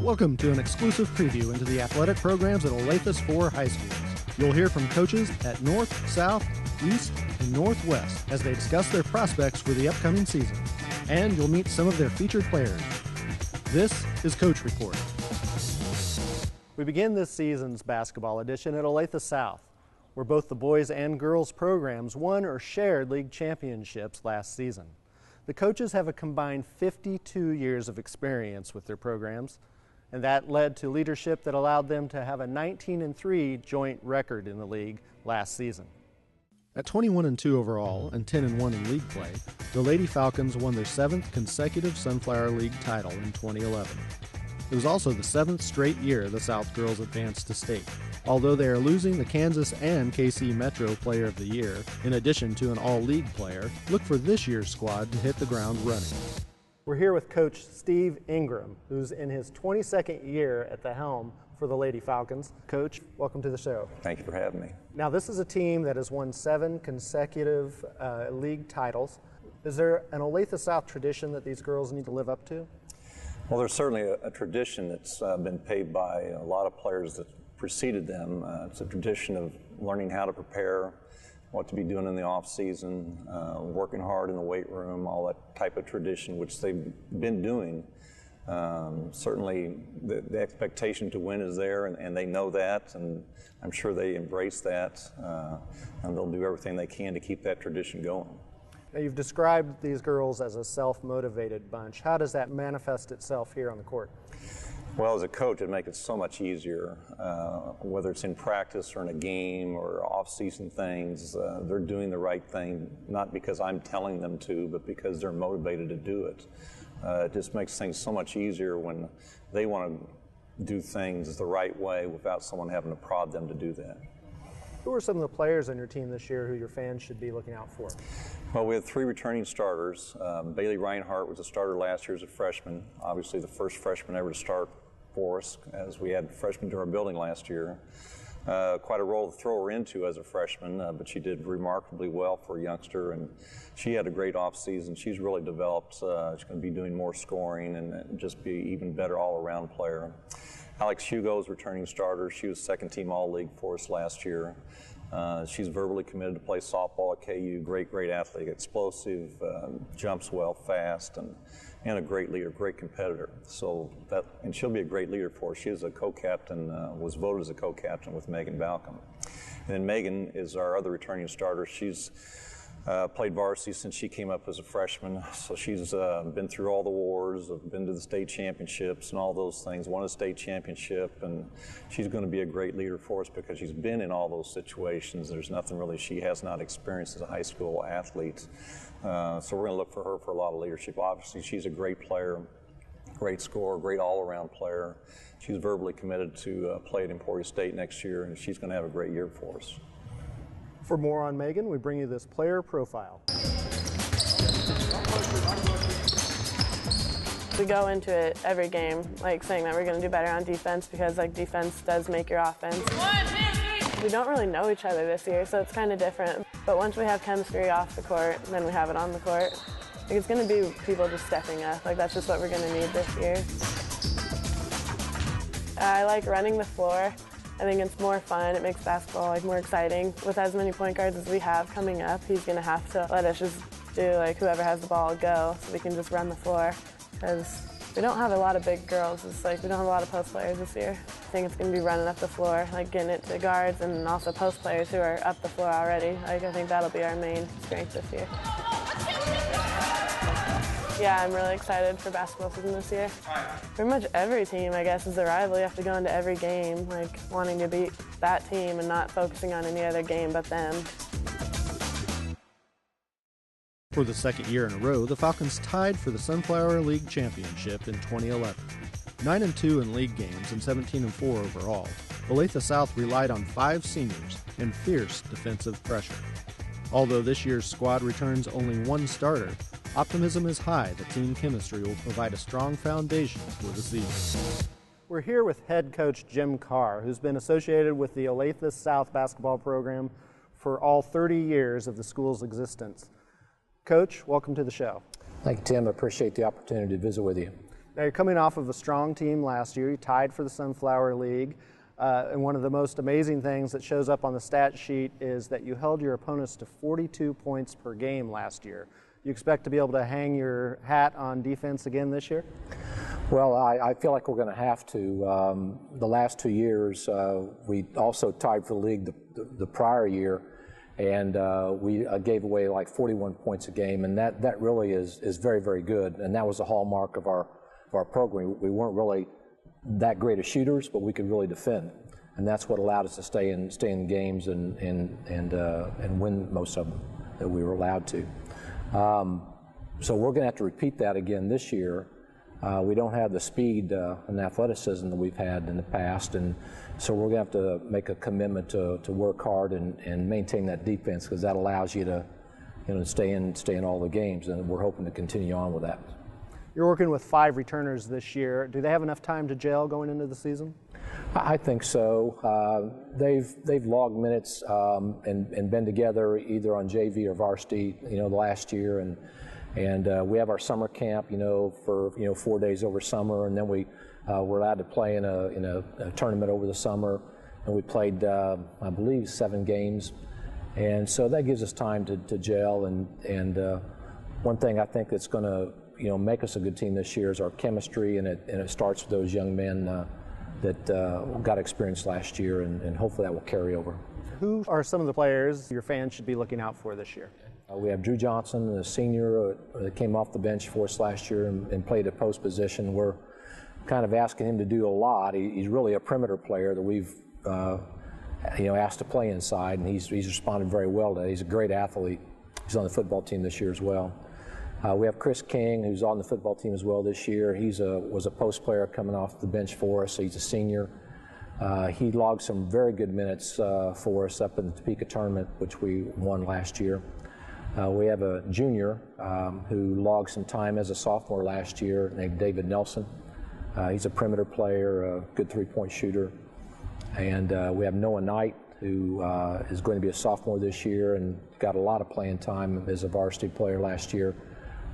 Welcome to an exclusive preview into the athletic programs at Olathe 4 high schools. You'll hear from coaches at North, South, East, and Northwest as they discuss their prospects for the upcoming season. And you'll meet some of their featured players. This is Coach Report. We begin this season's basketball edition at Olathe South, where both the boys and girls programs won or shared league championships last season. The coaches have a combined 52 years of experience with their programs, and that led to leadership that allowed them to have a 19-3 joint record in the league last season. At 21-2 overall and 10-1 in league play, the Lady Falcons won their 7th consecutive Sunflower League title in 2011. It was also the 7th straight year the South girls advanced to state, although they are losing the Kansas and KC Metro Player of the Year, in addition to an all-league player. Look for this year's squad to hit the ground running. We're here with Coach Steve Ingram, who's in his 22nd year at the helm for the Lady Falcons. Coach, welcome to the show. Thank you for having me. Now, this is a team that has won 7 consecutive league titles. Is there an Olathe South tradition that these girls need to live up to? Well, there's certainly a tradition that's been paved by a lot of players that preceded them. It's a tradition of learning how to prepare, what to be doing in the off season, working hard in the weight room, all that type of tradition, which they've been doing. Certainly the expectation to win is there, and they know that, and I'm sure they embrace that, and they'll do everything they can to keep that tradition going. Now, you've described these girls as a self-motivated bunch. How does that manifest itself here on the court? Well, as a coach, it makes it so much easier, whether it's in practice or in a game or off-season things. They're doing the right thing, not because I'm telling them to, but because they're motivated to do it. It just makes things so much easier when they want to do things the right way without someone having to prod them to do that. Who are some of the players on your team this year who your fans should be looking out for? Well, we have 3 returning starters. Bailey Reinhardt was a starter last year as a freshman, obviously the first freshman ever to start for us, as we had freshmen to our building last year. Quite a role to throw her into as a freshman, but she did remarkably well for a youngster, and she had a great off-season. She's really developed. She's going to be doing more scoring and just be even better all-around player. Alex Hugo's returning starter. She was second team All-League for us last year. She's verbally committed to play softball at KU. Great athlete, explosive, jumps well, fast, and a great leader, great competitor. And she'll be a great leader for us. She is a co-captain, was voted as a co-captain with Megan Balcom. And then Megan is our other returning starter. She's played varsity since she came up as a freshman, so she's been through all the wars, been to the state championships and all those things, won a state championship, and she's going to be a great leader for us because she's been in all those situations. There's nothing really she has not experienced as a high school athlete. So we're going to look for her for a lot of leadership. Obviously, she's a great player, great scorer, great all-around player. She's verbally committed to play at Emporia State next year, and she's going to have a great year for us. For more on Megan, we bring you this player profile. We go into it every game saying that we're going to do better on defense because defense does make your offense. We don't really know each other this year, so it's kind of different. But once we have chemistry off the court, then we have it on the court. It's going to be people just stepping up. That's just what we're going to need this year. I like running the floor. I think it's more fun. It makes basketball more exciting. With as many point guards as we have coming up, he's going to have to let us just do whoever has the ball go so we can just run the floor. Because we don't have a lot of big girls. It's we don't have a lot of post players this year. I think it's going to be running up the floor, getting it to guards and also post players who are up the floor already. I think that'll be our main strength this year. Yeah, I'm really excited for basketball season this year. Pretty much every team, I guess, is a rival. You have to go into every game, wanting to beat that team and not focusing on any other game but them. For the second year in a row, the Falcons tied for the Sunflower League Championship in 2011. 9-2 in league games and 17-4 overall, Olathe South relied on 5 seniors and fierce defensive pressure. Although this year's squad returns only 1 starter, optimism is high that team chemistry will provide a strong foundation for the season. We're here with head coach Jim Carr, who's been associated with the Olathe South basketball program for all 30 years of the school's existence. Coach, welcome to the show. Thank you, Tim. I appreciate the opportunity to visit with you. Now, you're coming off of a strong team last year. You tied for the Sunflower League. And one of the most amazing things that shows up on the stat sheet is that you held your opponents to 42 points per game last year. You expect to be able to hang your hat on defense again this year? Well, I feel like we're going to have to. The last 2 years, we also tied for the league the prior year, and we gave away like 41 points a game, and that really is very, very good. And that was a hallmark of our program. We weren't really that great of shooters, but we could really defend, and that's what allowed us to stay in games and win most of them that we were allowed to. So we're going to have to repeat that again this year. We don't have the speed and athleticism that we've had in the past, and so we're going to have to make a commitment to work hard and maintain that defense, because that allows you to stay in all the games, and we're hoping to continue on with that. You're working with 5 returners this year. Do they have enough time to gel going into the season? I think so. They've logged minutes and been together either on JV or varsity, the last year, and we have our summer camp, for 4 days over summer, and then we're allowed to play in a tournament over the summer, and we played I believe 7 games, and so that gives us time to gel. And one thing I think that's going to make us a good team this year is our chemistry, and it starts with those young men that got experience last year, and hopefully that will carry over. Who are some of the players your fans should be looking out for this year? We have Drew Johnson, a senior that came off the bench for us last year and played a post position. We're kind of asking him to do a lot. He's really a perimeter player that we've asked to play inside, and he's responded very well to that. He's a great athlete. He's on the football team this year as well. We have Chris King, who's on the football team as well this year. He was a post player coming off the bench for us. He's a senior. He logged some very good minutes for us up in the Topeka tournament, which we won last year. We have a junior who logged some time as a sophomore last year named David Nelson. He's a perimeter player, a good three-point shooter. And we have Noah Knight, who is going to be a sophomore this year and got a lot of playing time as a varsity player last year.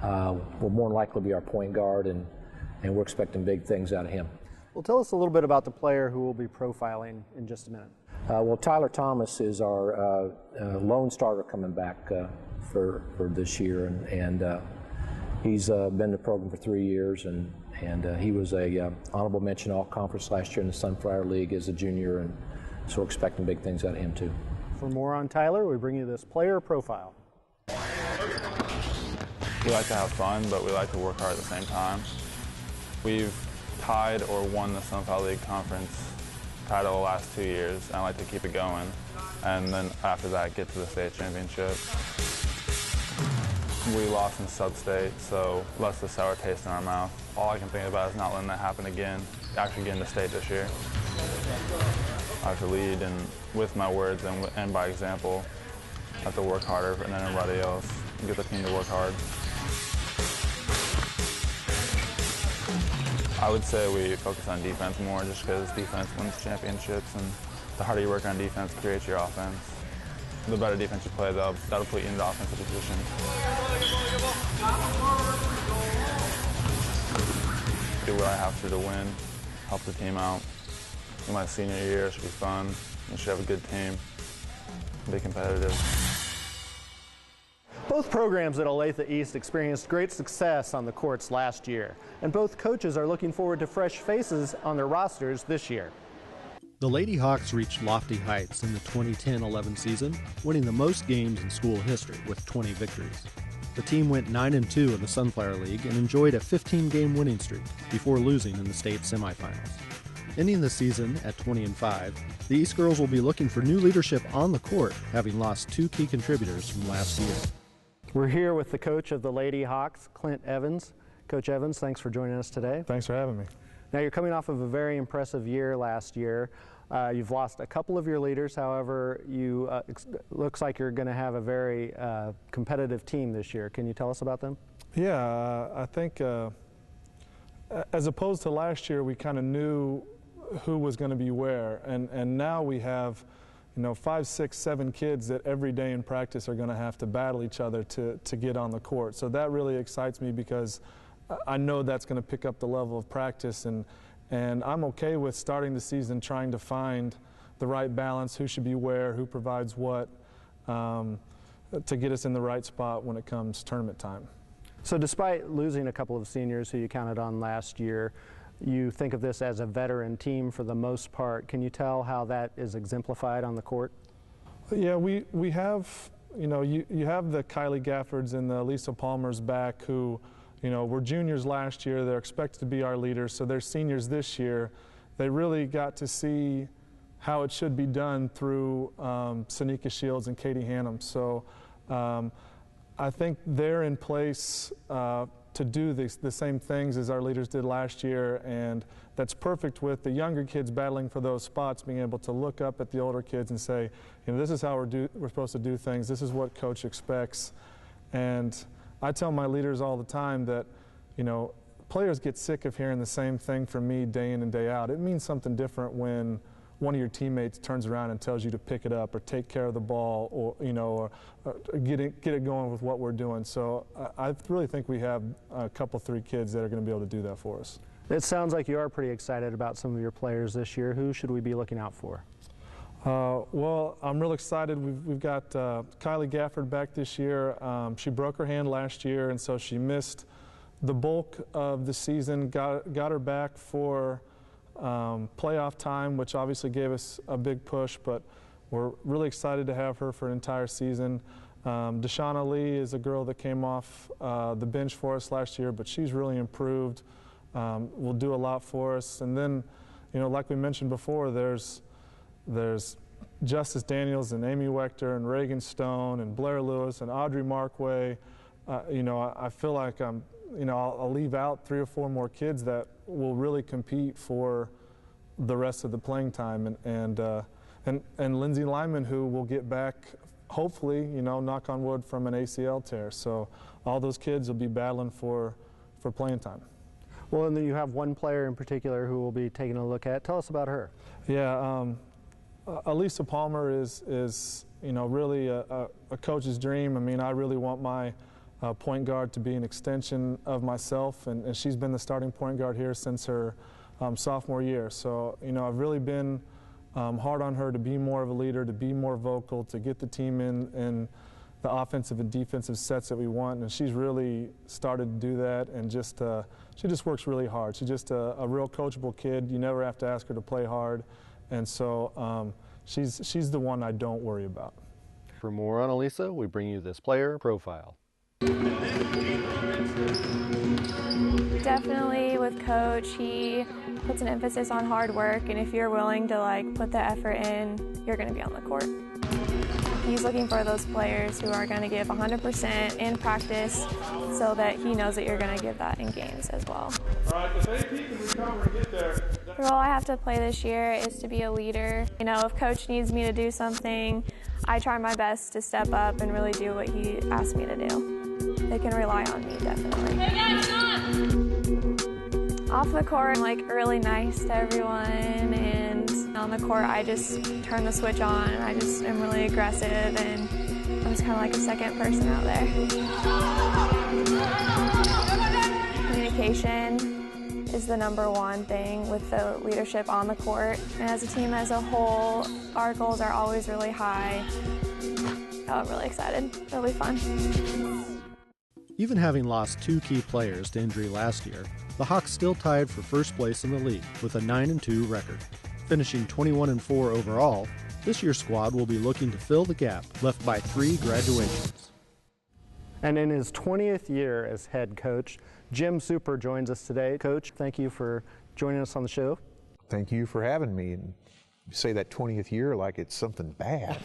Will more than likely be our point guard, and we're expecting big things out of him. Well, tell us a little bit about the player who will be profiling in just a minute. Well, Tyler Thomas is our lone starter coming back for this year, and he's been in the program for 3 years, and he was a honorable mention all-conference last year in the Sunflower League as a junior, and so we're expecting big things out of him too. For more on Tyler, we bring you this player profile. We like to have fun, but we like to work hard at the same time. We've tied or won the Sunflower League Conference title the last 2 years, and I like to keep it going. And then after that, get to the state championship. We lost in sub-state, so left a sour taste in our mouth. All I can think about is not letting that happen again, actually getting to state this year. I have to lead, and with my words and by example, I have to work harder than everybody else and get the team to work hard. I would say we focus on defense more, just because defense wins championships, and the harder you work on defense creates your offense. The better defense you play, that'll put you in the offensive position. Do what I have to win, help the team out. In my senior year, it should be fun. We should have a good team, be competitive. Both programs at Olathe East experienced great success on the courts last year, and both coaches are looking forward to fresh faces on their rosters this year. The Lady Hawks reached lofty heights in the 2010-11 season, winning the most games in school history with 20 victories. The team went 9-2 in the Sunflower League and enjoyed a 15-game winning streak before losing in the state semifinals. Ending the season at 20-5, the East girls will be looking for new leadership on the court, having lost 2 key contributors from last year. We're here with the coach of the Lady Hawks, Clint Evans. Coach Evans, thanks for joining us today. Thanks for having me. Now, you're coming off of a very impressive year last year. You've lost a couple of your leaders. However, looks like you're going to have a very competitive team this year. Can you tell us about them? Yeah, I think as opposed to last year, we kind of knew who was going to be where, and now we have 5, 6, 7 kids that every day in practice are going to have to battle each other to get on the court. So that really excites me, because I know that's going to pick up the level of practice, and I'm okay with starting the season trying to find the right balance, who should be where, who provides what, to get us in the right spot when it comes tournament time. So despite losing a couple of seniors who you counted on last year, you think of this as a veteran team for the most part. Can you tell how that is exemplified on the court? Yeah, we have, you have the Kylie Gaffords and the Lisa Palmers back who, were juniors last year. They're expected to be our leaders, so they're seniors this year. They really got to see how it should be done through Sanika Shields and Katie Hannum. So I think they're in place to do the same things as our leaders did last year, and that's perfect with the younger kids battling for those spots, being able to look up at the older kids and say, this is how we're supposed to do things, this is what coach expects. And I tell my leaders all the time that, players get sick of hearing the same thing from me day in and day out. It means something different when one of your teammates turns around and tells you to pick it up or take care of the ball, or or get it going with what we're doing. So I really think we have a couple, 3 kids that are going to be able to do that for us. It sounds like you are pretty excited about some of your players this year. Who should we be looking out for? Well, I'm real excited. We've got Kylie Gafford back this year. She broke her hand last year, and so she missed the bulk of the season. Got her back for playoff time, which obviously gave us a big push, but we're really excited to have her for an entire season. Deshauna Lee is a girl that came off the bench for us last year, but she's really improved. Will do a lot for us. And then, like we mentioned before, there's Justice Daniels and Amy Wechter and Reagan Stone and Blair Lewis and Audrey Markway. I feel like I'll leave out 3 or 4 more kids that will really compete for the rest of the playing time, and Lindsay Lyman, who will get back, hopefully, knock on wood, from an ACL tear. So all those kids will be battling for playing time. Well, and then you have one player in particular who we'll be taking a look at. Tell us about her. Yeah, Elisa Palmer is really a coach's dream. I mean, I really want my point guard to be an extension of myself, and she's been the starting point guard here since her sophomore year. So, I've really been hard on her to be more of a leader, to be more vocal, to get the team in the offensive and defensive sets that we want, and she's really started to do that, and she just works really hard. She's just a real coachable kid. You never have to ask her to play hard, and so she's the one I don't worry about. For more on Elisa, we bring you this player profile. Definitely with Coach, he puts an emphasis on hard work, and if you're willing to put the effort in, you're going to be on the court. He's looking for those players who are going to give 100% in practice, so that he knows that you're going to give that in games as well. All right, if AP can recover and get there. The role I have to play this year is to be a leader. If Coach needs me to do something, I try my best to step up and really do what he asks me to do. They can rely on me, definitely. Hey guys, off the court, I'm really nice to everyone, and on the court, I just turn the switch on. I just am really aggressive, and I'm just kind of like a second person out there. Communication is the #1 thing with the leadership on the court, and as a team as a whole, our goals are always really high. Oh, I'm really excited. It'll be fun. Even having lost 2 key players to injury last year, the Hawks still tied for first place in the league with a 9-2 record. Finishing 21-4 overall, this year's squad will be looking to fill the gap left by 3 graduations. And in his 20th year as head coach, Jim Super joins us today. Coach, thank you for joining us on the show. Thank you for having me. And you say that 20th year like it's something bad.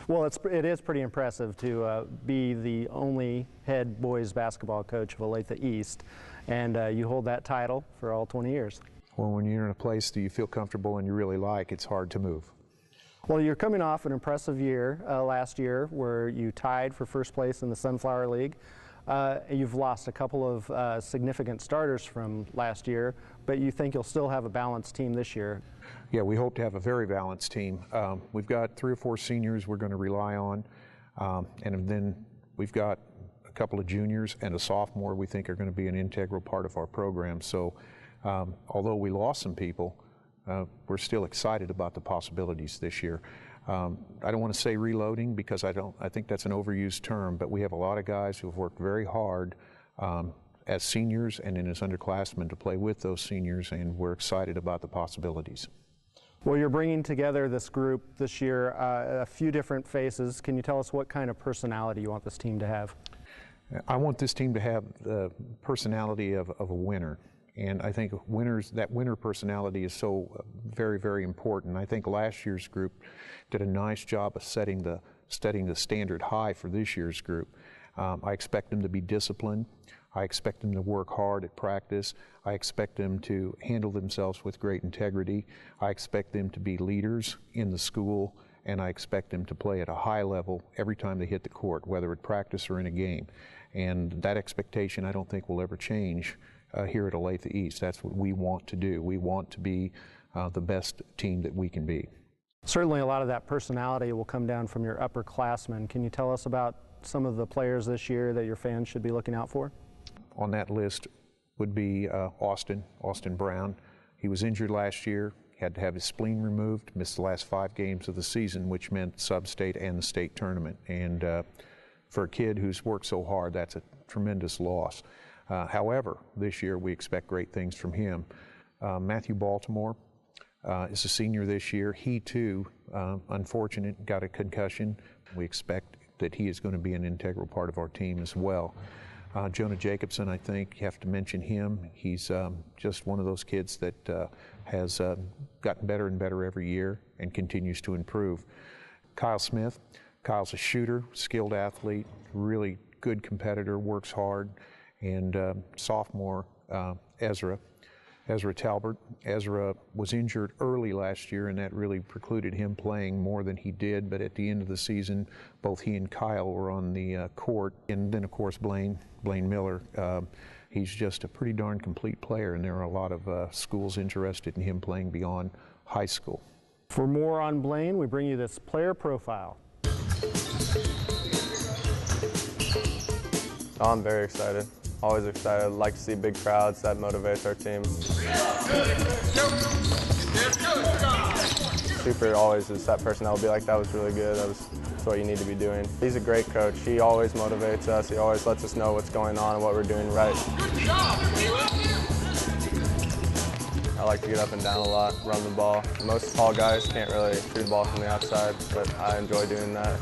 Well, it is pretty impressive to be the only head boys basketball coach of Olathe East, and you hold that title for all 20 years. Well, when you're in a place that you feel comfortable and you really like, it's hard to move. Well, you're coming off an impressive year last year where you tied for first place in the Sunflower League. You've lost a couple of significant starters from last year, but you think you'll still have a balanced team this year. Yeah, we hope to have a very balanced team. We've got 3 or 4 seniors we're going to rely on, and then we've got a couple of juniors and a sophomore we think are going to be an integral part of our program. So although we lost some people, we're still excited about the possibilities this year. I don't want to say reloading because I think that's an overused term, but we have a lot of guys who have worked very hard as seniors and as underclassmen to play with those seniors, and we're excited about the possibilities. Well, you're bringing together this group this year, a few different faces. Can you tell us what kind of personality you want this team to have? I want this team to have the personality of a winner. And I think that winner personality is so very, very important. I think last year's group did a nice job of setting the standard high for this year's group. I expect them to be disciplined. I expect them to work hard at practice. I expect them to handle themselves with great integrity. I expect them to be leaders in the school, and I expect them to play at a high level every time they hit the court, whether at practice or in a game. And that expectation I don't think will ever change here at Olathe East. That's what we want to do. We want to be the best team that we can be. Certainly a lot of that personality will come down from your upperclassmen. Can you tell us about some of the players this year that your fans should be looking out for? On that list would be Austin Brown. He was injured last year, had to have his spleen removed, missed the last 5 games of the season, which meant sub-state and the state tournament. And for a kid who's worked so hard, that's a tremendous loss. However, this year we expect great things from him. Matthew Baltimore is a senior this year. He too, unfortunate, got a concussion. We expect that he is going to be an integral part of our team as well. Jonah Jacobson, I think you have to mention him. He's just one of those kids that has gotten better and better every year and continues to improve. Kyle Smith. Kyle's a shooter, skilled athlete, really good competitor, works hard. And sophomore Ezra Talbert. Ezra was injured early last year, and that really precluded him playing more than he did. But at the end of the season, both he and Kyle were on the court. And then, of course, Blaine Miller. He's just a pretty darn complete player, and there are a lot of schools interested in him playing beyond high school. For more on Blaine, we bring you this player profile. I'm very excited. Always excited. Like to see big crowds. That motivates our team. Super always is that person that will be like, that was really good. That's what you need to be doing. He's a great coach. He always motivates us. He always lets us know what's going on and what we're doing right. I like to get up and down a lot, run the ball. Most tall guys can't really shoot the ball from the outside, but I enjoy doing that.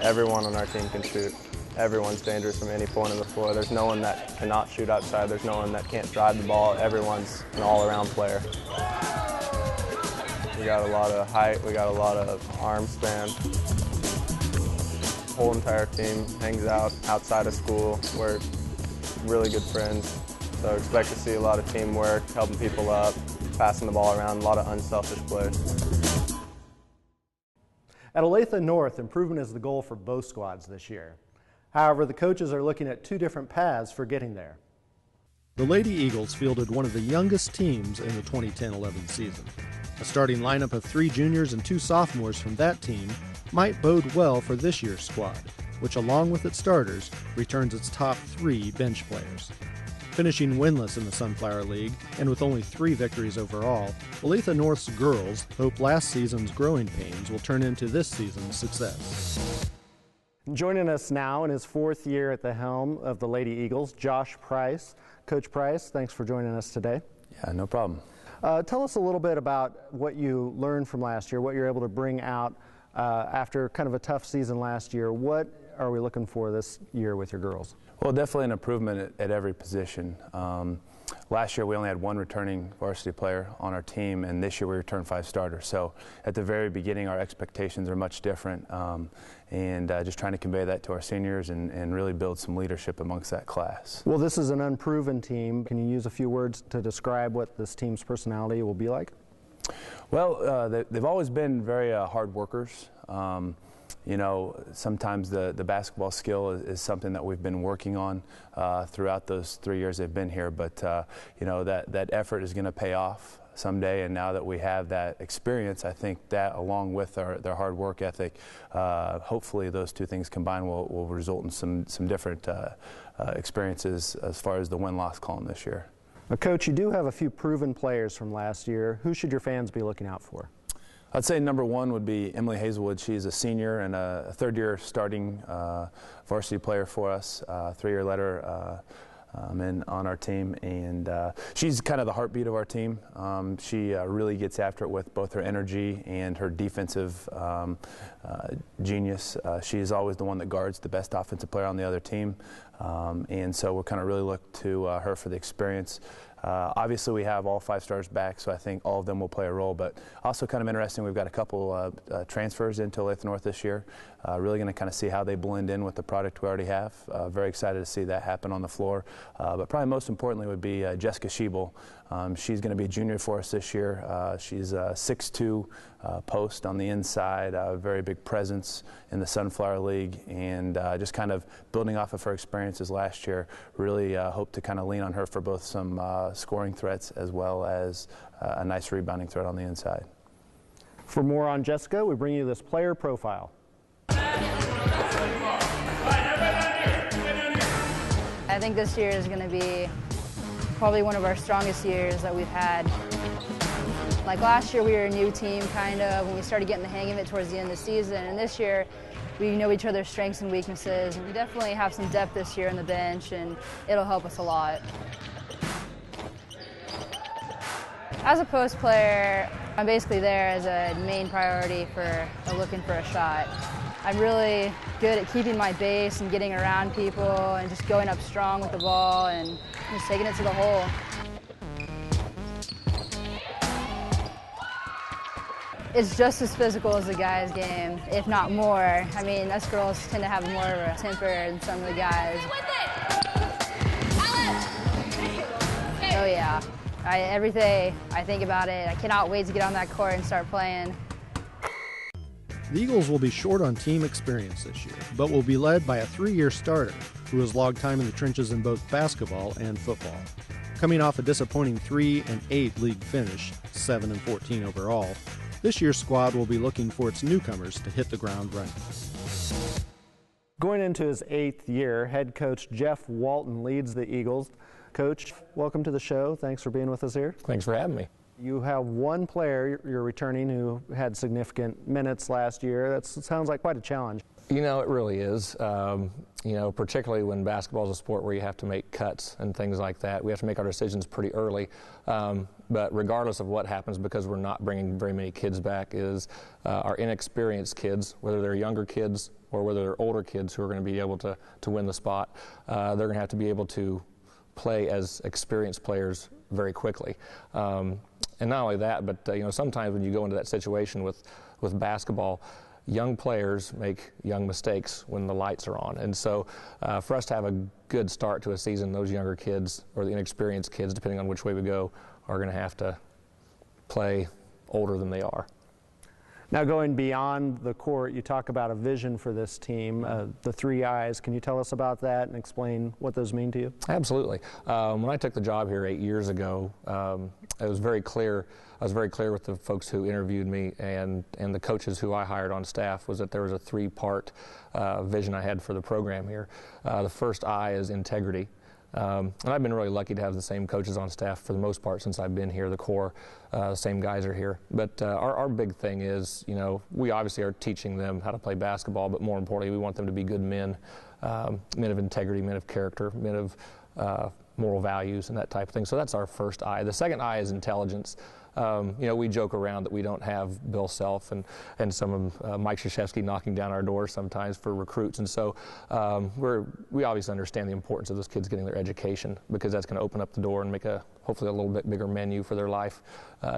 Everyone on our team can shoot. Everyone's dangerous from any point on the floor. There's no one that cannot shoot outside. There's no one that can't drive the ball. Everyone's an all-around player. We got a lot of height. We got a lot of arm span. The whole entire team hangs out outside of school. We're really good friends. So expect to see a lot of teamwork, helping people up, passing the ball around, a lot of unselfish play. At Olathe North, improvement is the goal for both squads this year. However, the coaches are looking at 2 different paths for getting there. The Lady Eagles fielded one of the youngest teams in the 2010-11 season. A starting lineup of 3 juniors and 2 sophomores from that team might bode well for this year's squad, which along with its starters, returns its top 3 bench players. Finishing winless in the Sunflower League, and with only 3 victories overall, Olathe North's girls hope last season's growing pains will turn into this season's success. Joining us now in his 4th year at the helm of the Lady Eagles, Josh Price. Coach Price, thanks for joining us today. Yeah, no problem. Tell us a little bit about what you learned from last year, what you're able to bring out after kind of a tough season last year. What are we looking for this year with your girls? Well, definitely an improvement at every position. Last year we only had 1 returning varsity player on our team, and this year we returned 5 starters. So at the very beginning our expectations are much different, and just trying to convey that to our seniors and really build some leadership amongst that class. Well, this is an unproven team. Can you use a few words to describe what this team's personality will be like? Well, they've always been very hard workers. You know, sometimes the basketball skill is something that we've been working on throughout those 3 years they've been here, but you know, that effort is going to pay off someday. And now that we have that experience, I think that, along with their hard work ethic, hopefully those two things combined will result in some different experiences as far as the win-loss column this year. Now, Coach, you do have a few proven players from last year. Who should your fans be looking out for? I'd say number one would be Emily Hazelwood. She's a senior and a third-year starting varsity player for us, 3-year letter on our team, and she's kind of the heartbeat of our team. She really gets after it with both her energy and her defensive genius. She's always the one that guards the best offensive player on the other team, and so we'll kind of really look to her for the experience. Obviously, we have all 5 stars back, so I think all of them will play a role. But also kind of interesting, we've got a couple transfers into Olathe North this year. Really going to kind of see how they blend in with the product we already have. Very excited to see that happen on the floor. But probably most importantly would be Jessica Schiebel. She's going to be a junior for us this year. She's a 6'2" post on the inside, a very big presence in the Sunflower League, and just kind of building off of her experiences last year, really hope to kind of lean on her for both some scoring threats as well as a nice rebounding threat on the inside. For more on Jessica, we bring you this player profile. I think this year is going to be probably one of our strongest years that we've had. Like last year, we were a new team, kind of, when we started getting the hang of it towards the end of the season. And this year, we know each other's strengths and weaknesses. And we definitely have some depth this year on the bench, and it'll help us a lot. As a post player, I'm basically there as a main priority for looking for a shot. I'm really good at keeping my base and getting around people and just going up strong with the ball and just taking it to the hole. It's just as physical as the guys' game, if not more. I mean, us girls tend to have more of a temper than some of the guys. Oh yeah, every day I think about it. I cannot wait to get on that court and start playing. The Eagles will be short on team experience this year, but will be led by a 3-year starter who has logged time in the trenches in both basketball and football. Coming off a disappointing 3-8 league finish, 7-14 overall, this year's squad will be looking for its newcomers to hit the ground running. Going into his 8th year, head coach Jeff Walton leads the Eagles. Coach, welcome to the show. Thanks for being with us here. Thanks for having me. You have one player you're returning who had significant minutes last year. That sounds like quite a challenge. You know, it really is. You know, particularly when basketball is a sport where you have to make cuts and things like that. We have to make our decisions pretty early. But regardless of what happens, because we're not bringing very many kids back, is our inexperienced kids, whether they're younger kids or whether they're older kids who are going to be able to win the spot, they're going to have to be able to play as experienced players very quickly. And not only that, but you know, sometimes when you go into that situation with basketball, young players make young mistakes when the lights are on. And so for us to have a good start to a season, those younger kids, or the inexperienced kids, depending on which way we go, are going to have to play older than they are. Now, going beyond the court, you talk about a vision for this team, the 3 I's. Can you tell us about that and explain what those mean to you? Absolutely. When I took the job here 8 years ago, it was very clear. I was very clear with the folks who interviewed me and the coaches who I hired on staff, was that there was a 3-part vision I had for the program here. The first I is integrity. And I've been really lucky to have the same coaches on staff for the most part since I've been here. The core, the same guys are here. But our big thing is, you know, we obviously are teaching them how to play basketball, but more importantly, we want them to be good men, men of integrity, men of character, men of moral values and that type of thing. So that's our first I. The second I is intelligence. You know, we joke around that we don't have Bill Self and some of Mike Krzyzewski knocking down our doors sometimes for recruits. And so we obviously understand the importance of those kids getting their education, because that's going to open up the door and make hopefully a little bit bigger menu for their life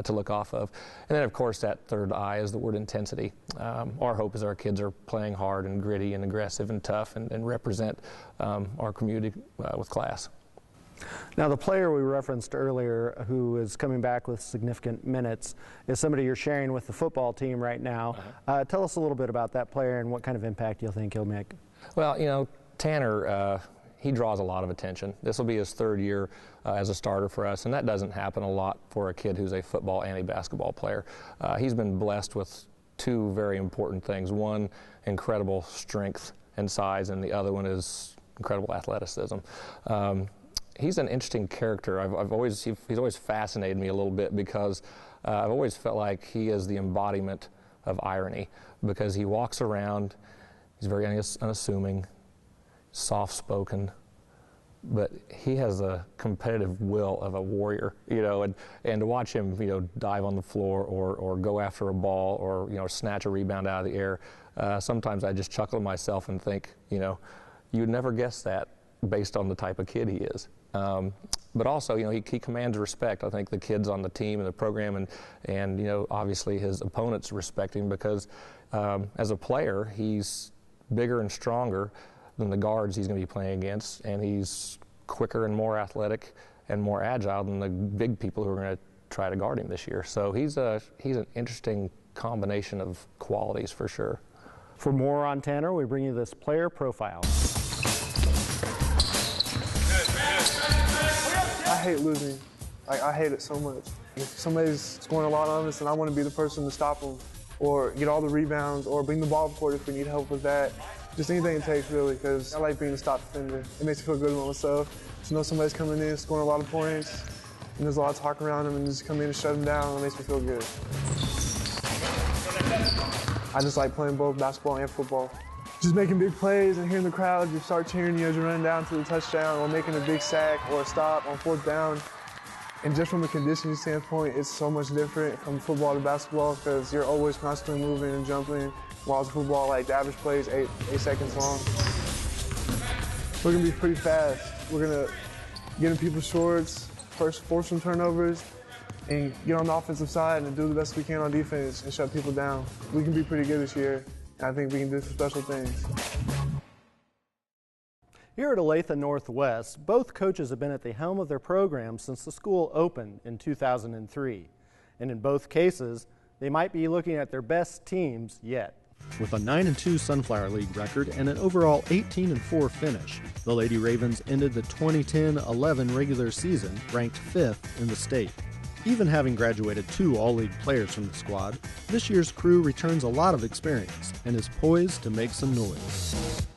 to look off of. And then, of course, that third I is the word intensity. Our hope is our kids are playing hard and gritty and aggressive and tough and represent our community with class. Now, the player we referenced earlier who is coming back with significant minutes is somebody you're sharing with the football team right now. Tell us a little bit about that player and what kind of impact you think he'll make. Well, you know, Tanner, he draws a lot of attention. This will be his third year as a starter for us, and that doesn't happen a lot for a kid who's a football and a basketball player. He's been blessed with two very important things. One, incredible strength and size, and the other one is incredible athleticism. He's an interesting character. He's always fascinated me a little bit because I've always felt like he is the embodiment of irony, because he walks around, he's very unassuming, soft-spoken, but he has a competitive will of a warrior, you know, and to watch him, you know, dive on the floor or go after a ball or, you know, snatch a rebound out of the air, sometimes I just chuckle to myself and think, you know, you'd never guess that based on the type of kid he is. But also, you know, he commands respect. I think the kids on the team and the program and you know, obviously his opponents respect him because as a player, he's bigger and stronger than the guards he's going to be playing against, and he's quicker and more athletic and more agile than the big people who are going to try to guard him this year. So he's an interesting combination of qualities for sure. For more on Tanner, we bring you this player profile. I hate losing. Like, I hate it so much. If somebody's scoring a lot on us and I want to be the person to stop them or get all the rebounds or bring the ball forward if we need help with that. Just anything it takes, really, because I like being a stop defender. It makes me feel good about myself. To know somebody's coming in, scoring a lot of points, and there's a lot of talk around them, and just come in and shut them down. It makes me feel good. I just like playing both basketball and football. Just making big plays and hearing the crowd just start cheering you as you're running down to the touchdown or making a big sack or a stop on fourth down. And just from a conditioning standpoint, it's so much different from football to basketball because you're always constantly moving and jumping. While it's football, like the average play is 8 seconds long. We're gonna be pretty fast. We're gonna get in people's shorts, force some turnovers, and get on the offensive side and do the best we can on defense and shut people down. We can be pretty good this year. I think we can do some special things. Here at Olathe Northwest, both coaches have been at the helm of their program since the school opened in 2003. And in both cases, they might be looking at their best teams yet. With a 9-2 Sunflower League record and an overall 18-4 finish, the Lady Ravens ended the 2010-11 regular season ranked 5th in the state. Even having graduated 2 All-League players from the squad, this year's crew returns a lot of experience and is poised to make some noise.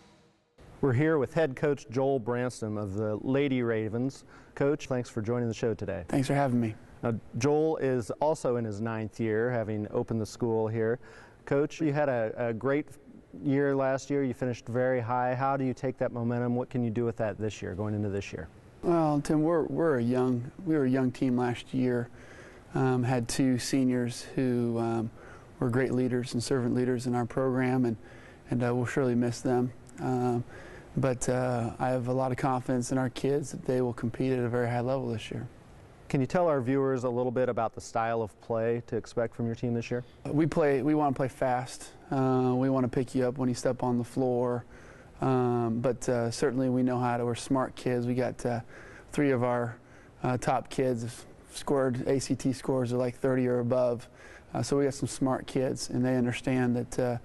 We're here with head coach Joel Branston of the Lady Ravens. Coach, thanks for joining the show today. Thanks for having me. Now, Joel is also in his 9th year, having opened the school here. Coach, you had a great year last year. You finished very high. How do you take that momentum? What can you do with that this year, going into this year? Well, Tim, we were a young team last year. Had 2 seniors who were great leaders and servant leaders in our program, and we'll surely miss them. But I have a lot of confidence in our kids that they will compete at a very high level this year. Can you tell our viewers a little bit about the style of play to expect from your team this year? We want to play fast. We want to pick you up when you step on the floor. But certainly we know how to. We're smart kids. We got 3 of our top kids scored ACT scores are like 30 or above. So we got some smart kids, and they understand that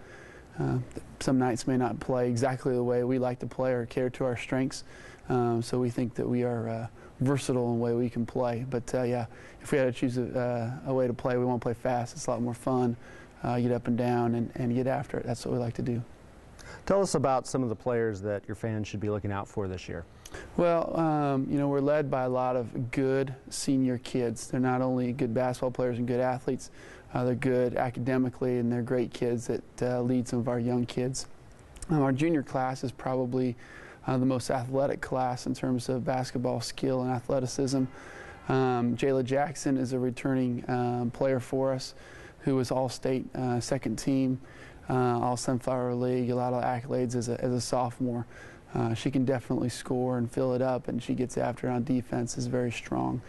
some nights may not play exactly the way we like to play or cater to our strengths. So we think that we are versatile in the way we can play. But yeah, if we had to choose a way to play, we want to play fast. It's a lot more fun. Get up and down and get after it. That's what we like to do. Tell us about some of the players that your fans should be looking out for this year. Well, you know, we're led by a lot of good senior kids. They're not only good basketball players and good athletes, they're good academically, and they're great kids that lead some of our young kids. Our junior class is probably the most athletic class in terms of basketball skill and athleticism. Jayla Jackson is a returning player for us who was all-state second team, all-Sunflower League, a lot of accolades as a sophomore. She can definitely score and fill it up, and she gets after it on defense, is very strong.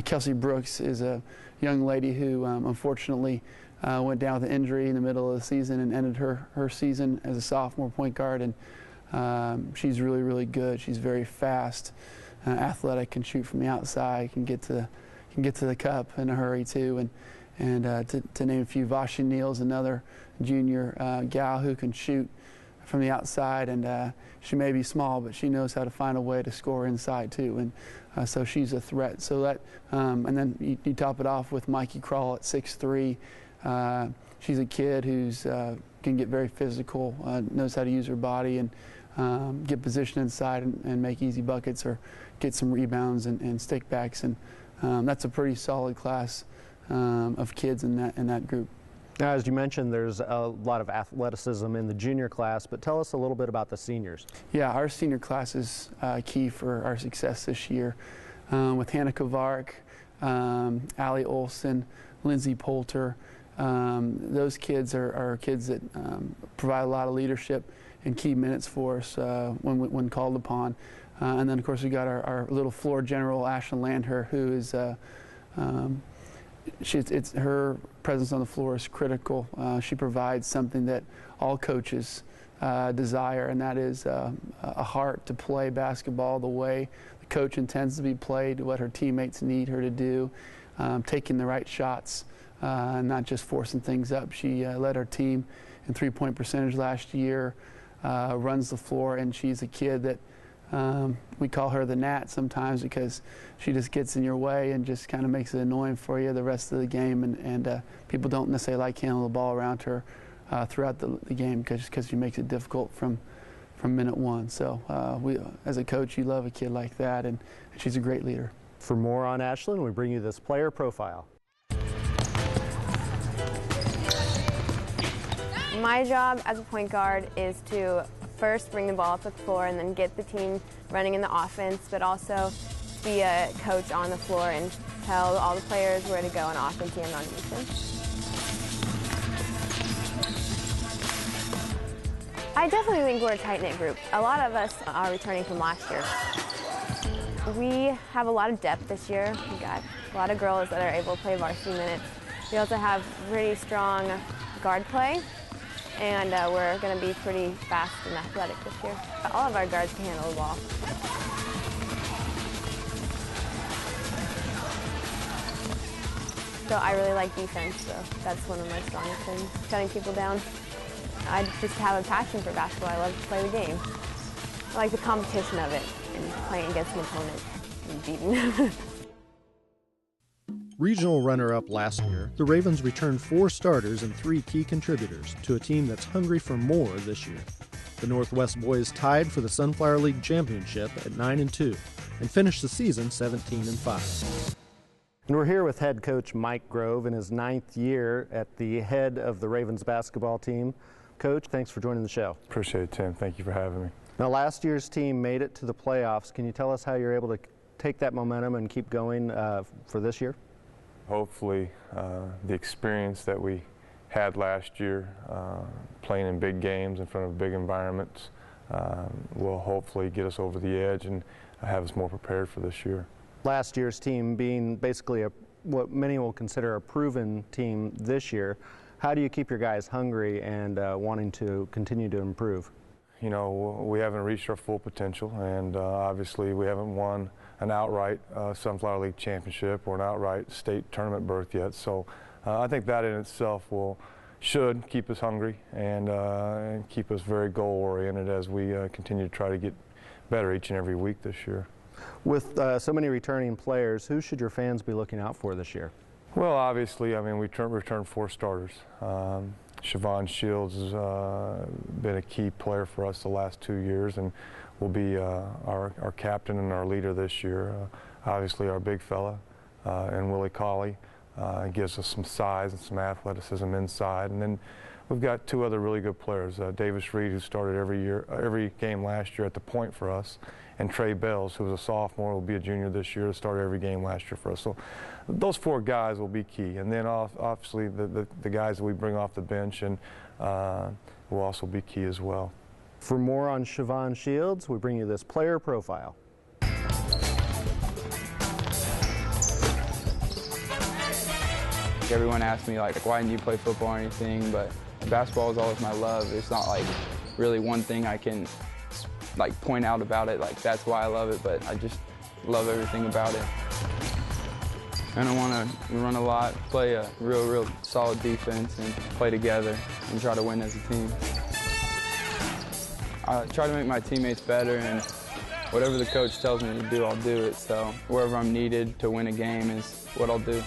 Kelsey Brooks is a young lady who unfortunately went down with an injury in the middle of the season and ended her season as a sophomore point guard, and she's really, really good. She's very fast, athletic, can shoot from the outside, can get to the cup in a hurry too, and to name a few, Vashi Neal's another junior gal who can shoot from the outside, and she may be small, but she knows how to find a way to score inside too, and so she's a threat. So that, and then you top it off with Mikey Crawl at 6'3". She's a kid who's can get very physical, knows how to use her body and get position inside and make easy buckets or get some rebounds and stick backs, and that's a pretty solid class of kids in that group. Now, as you mentioned, there's a lot of athleticism in the junior class, but tell us a little bit about the seniors. Yeah, our senior class is key for our success this year. With Hannah Kovarek, Allie Olson, Lindsay Poulter, those kids are kids that provide a lot of leadership and key minutes for us when called upon. And then, of course, we got our little floor general, Ashlyn Landher, who is her presence on the floor is critical. She provides something that all coaches desire, and that is a heart to play basketball the way the coach intends to be played, what her teammates need her to do, taking the right shots, not just forcing things up. She led her team in three-point percentage last year, runs the floor, and she's a kid that we call her the gnat sometimes because she just gets in your way and just kind of makes it annoying for you the rest of the game, and people don't necessarily like handling the ball around her throughout the game because she makes it difficult from minute one. So as a coach, you love a kid like that, and she's a great leader. For more on Ashlyn, we bring you this player profile. My job as a point guard is to first bring the ball up the floor and then get the team running in the offense, but also be a coach on the floor and tell all the players where to go on offense and on defense. I definitely think we're a tight-knit group. A lot of us are returning from last year. We have a lot of depth this year. We got a lot of girls that are able to play varsity minutes. We also have pretty strong guard play, and we're going to be pretty fast and athletic this year. All of our guards can handle the ball. So I really like defense, so that's one of my strongest things, shutting people down. I just have a passion for basketball. I love to play the game. I like the competition of it and playing against an opponent and beating them. Regional runner-up last year, the Ravens returned 4 starters and 3 key contributors to a team that's hungry for more this year. The Northwest boys tied for the Sunflower League championship at 9-2 and finished the season 17-5. And we're here with head coach Mike Grove in his 9th year at the head of the Ravens basketball team. Coach, thanks for joining the show. Appreciate it, Tim. Thank you for having me. Now, last year's team made it to the playoffs. Can you tell us how you're able to take that momentum and keep going for this year? Hopefully, the experience that we had last year, playing in big games in front of big environments, will hopefully get us over the edge and have us more prepared for this year. Last year's team being basically what many will consider a proven team this year, how do you keep your guys hungry and wanting to continue to improve? You know, we haven't reached our full potential, and obviously we haven't won an outright Sunflower League championship or an outright state tournament berth yet. So I think that in itself should keep us hungry and keep us very goal-oriented as we continue to try to get better each and every week this year. With so many returning players, who should your fans be looking out for this year? Well, obviously, I mean, we returned 4 starters. Siobhan Shields has been a key player for us the last 2 years and will be our captain and our leader this year. Obviously, our big fella and Willie Colley gives us some size and some athleticism inside. And then we've got 2 other really good players, Davis Reed, who started every game last year at the point for us, and Trey Bells, who was a sophomore, will be a junior this year, started every game last year for us. So those 4 guys will be key. And then obviously the guys that we bring off the bench and will also be key as well. For more on Siobhan Shields, we bring you this player profile. Everyone asks me, like, why didn't you play football or anything? But basketball is always my love. It's not like really one thing I can like point out about it, like that's why I love it, but I just love everything about it. And I want to run a lot, play a real solid defense, and play together and try to win as a team. I try to make my teammates better, and whatever the coach tells me to do, I'll do it. So wherever I'm needed to win a game is what I'll do.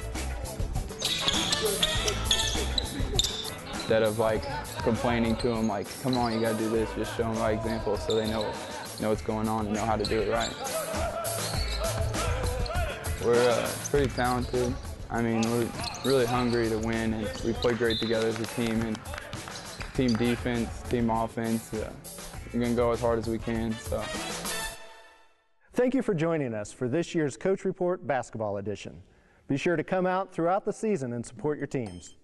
Instead of like complaining to them, like, come on, you gotta do this, just show them by example so they know what's going on and know how to do it right. We're pretty talented. I mean, we're really hungry to win, and we play great together as a team, and team defense, team offense. We're gonna go as hard as we can. So. Thank you for joining us for this year's Coach Report Basketball Edition. Be sure to come out throughout the season and support your teams.